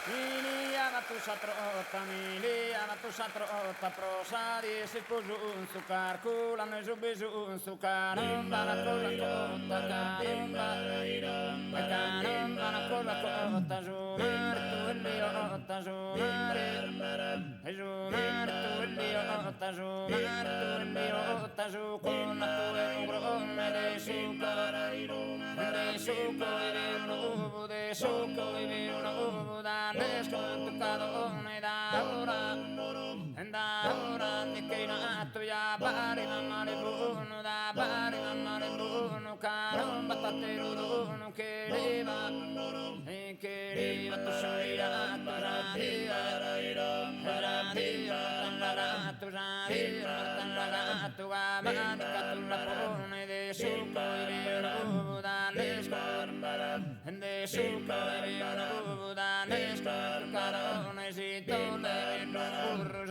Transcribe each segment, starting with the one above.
Miliana tu satrota, miliana tu satrota, prosa di si posu un sucar, culano e zubisu un sucar, non la cosa cotta, caramba la cosa cotta, sumare tu e liotta, sumare, e sumare tu e liotta, sumare tu e liotta, su con la tua e un grome de suco, e vi un uovo de suco, e vi un uovo da Cadone da ora di che nato ya bari la mare buono da bari la mare buono caramba tatterudono che riva tu sorrira tu amanica tu la pone de suco e vino da de suco e vino da carone si torna in burro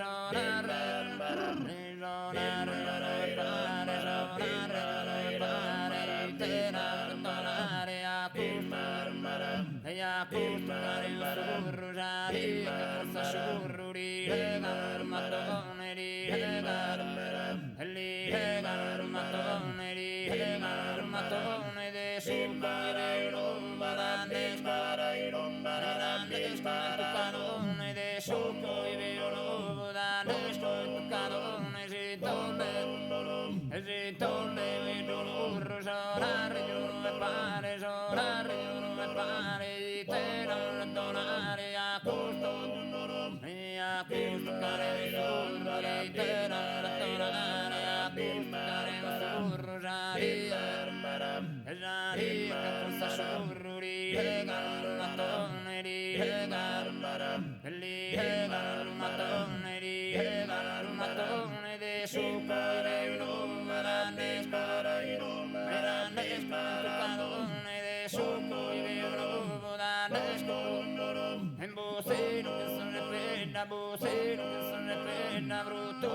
Bocero che sono pena brutto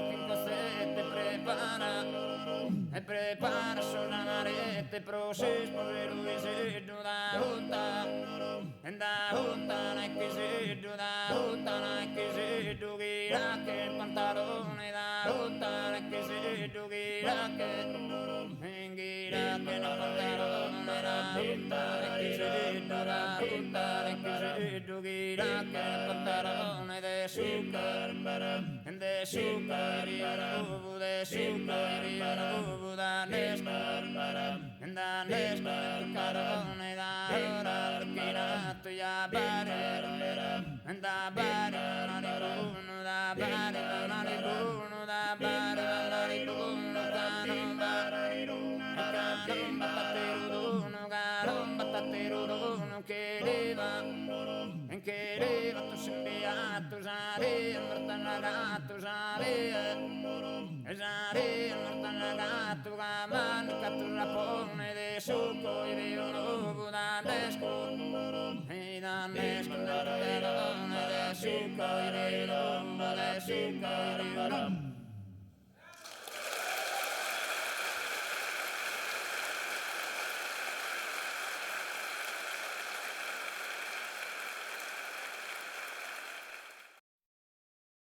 finché se te prepara sola marete proces per lui se da hutta che se gira che il pantalone da hutta che se gira che non pantalone da hutta che se gira che il pantalone de sucar da nescar carone da ora kinato ya bare da bare naribuno da bare naribuno da bare naribuno caramba tatterudono che leva tu simbiato sare martanagato sare martanagato gamanica tu la pone de suco e vi un uovo da nesco e da nesco da terone de suco e vi un uovo de suco e vi un uovo